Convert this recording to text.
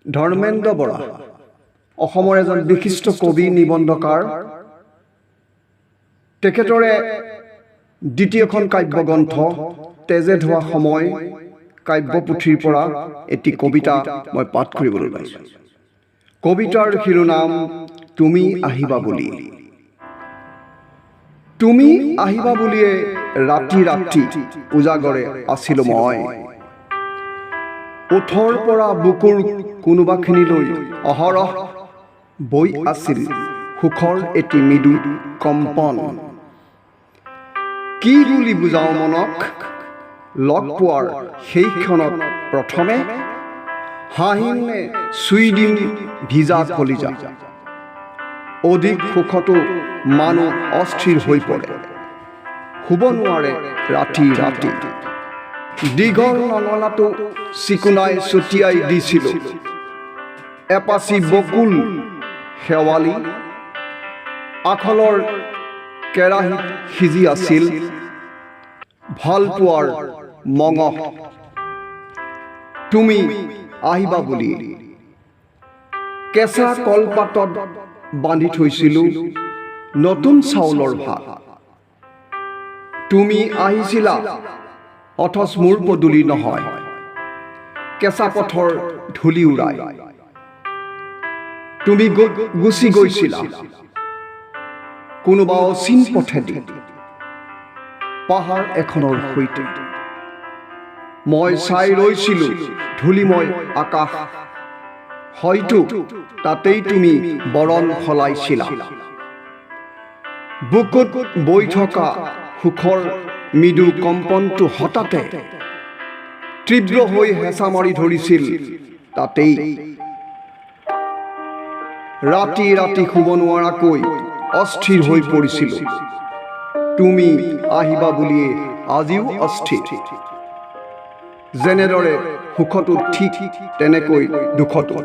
ধৰ্মেন্দ্ৰ বৰা অসমৰ এজন বিশিষ্ট কবি নিবন্ধকাৰ তেখেতৰে দ্বিতীয়খন কাব্যগ্ৰন্থ তেজে ধোৱা সময় কাব্যপুথিৰ পৰা এটি কবিতা মই পাঠ কৰিবলৈ লৈছোঁ। কবিতাৰ শিৰোনাম তুমি আহিবা বুলি। তুমি আহিবা বুলিয়ে ৰাতি ৰাতি উজাগৰে আছিলোঁ মই। ওঠৰ পৰা বুকুৰ কোনোবাখিনিলৈ অহৰহ বৈ আছিল সুখৰ এটি মৃদু কম্পন। কি বুলি বুজাও মনক লগ পোৱাৰ সেই ক্ষণত প্ৰথমে হাঁহিমে চুই দিম ভিজা কলিজা। অধিক সুখতো মানুহ অস্থিৰ হৈ পৰে, শুব নোৱাৰে ৰাতি ৰাতি। দীঘল নঙলাটো চিকুনাই ছটিয়াই দিছিলোঁ এপাচি বকুল শেৱালি। আখলৰ কেৰাহীত সিজি আছিল ভাল পোৱাৰ মঙহ। তুমি আহিবা বুলি কেঁচা কলপাতত বান্ধি থৈছিলোঁ নতুন চাউলৰ ভাত। তুমি আহিছিলা অথচ মোৰ পদূলি নহয় কেঁচা পথৰ ধূলি উৰাই। তুমি গুচি গৈছিলা কোনোবা অচিন পথেদি পাহাৰ এখনৰ সৈতে। মই চাই ৰৈছিলোঁ ধূলিময় আকাশ, হয়তো তাতেই তুমি বৰণ সলাইছিলা। বুকুত বৈ থকা সুখৰ মৃদু কম্পনটো হঠাতে তীব্ৰ হৈ হেঁচা মাৰি ধৰিছিল তাতেই। ৰাতি ৰাতি শুব নোৱাৰাকৈ অস্থিৰ হৈ পৰিছিলোঁ। তুমি আহিবা বুলিয়ে আজিও অস্থিৰ। যেনেদৰে সুখতো ঠিক তেনেকৈ দুখতো।